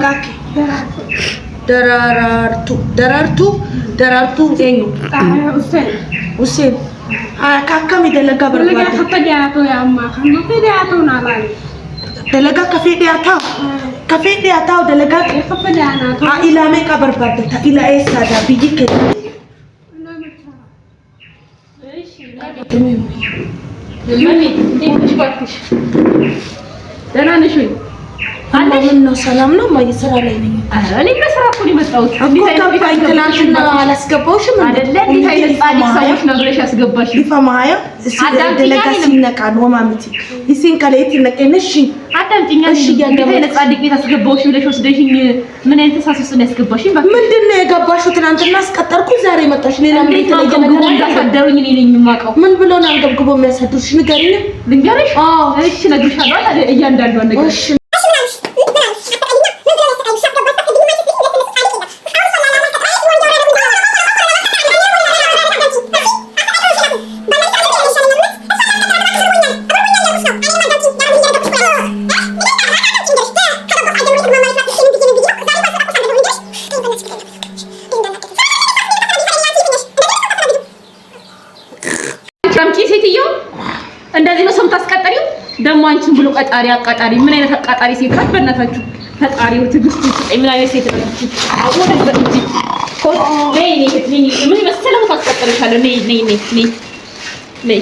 maqaake darartu eenyu Hussein akkami dalagaa barbaadde Kafajaatu yaa amma kan kafajaatu naalaani dalagaa kafee dhiyaataa dalagaa kafajaanaatu ilaa meeqa barbaadde ta ilaa eessaadha biyyi keenya ደህና ነሽ ወይ? ምነው ሰላም ነው? ማየ ስራ ላይ ነኝ። እኔ በስራ እኮ ነው የመጣሁት። ትናንትና አላስገባሁሽም አይደለ? እንዴት አይነት ጻድቅ ሰዎች ነው ብለሽ ያስገባሽ? ሊፈማያ ደለጋ ሲነቃ ነው ማሚቲ ይሲን ከሌት ነቀነሽ አዳምጪኝ። እንዴት አይነት ጻድቅ ቤት አስገባሁሽ ብለሽ ወስደሽኝ ምን አይነት ተሳስስ ነው ያስገባሽኝ? ምንድነው የገባሽው? ትናንትና አስቀጠርኩ ዛሬ መጣሽ። ሌላ ምን የተለየ ነገር እንዳሰደሩኝ እኔ ነኝ የማውቀው። ምን ብሎ ነው አንገብግቦ የሚያሰድርሽ? ንገሪኝ። ልንገርሽ? እሺ ነግርሻለሁ አይደል? እያንዳንዷን ነገር እሺ እንደዚህ ነው የምታስቀጠሪው? ደሞ አንቺን ብሎ ቀጣሪ አቃጣሪ ምን አይነት አቃጣሪ ሴት ናት? በእናታችሁ ፈጣሪው ትግስት ይስጠኝ። ምን አይነት ሴት ናት? አወደ በእንጂ ነይ ምን መሰለው ታስቀጠሪሻለሁ። ነይ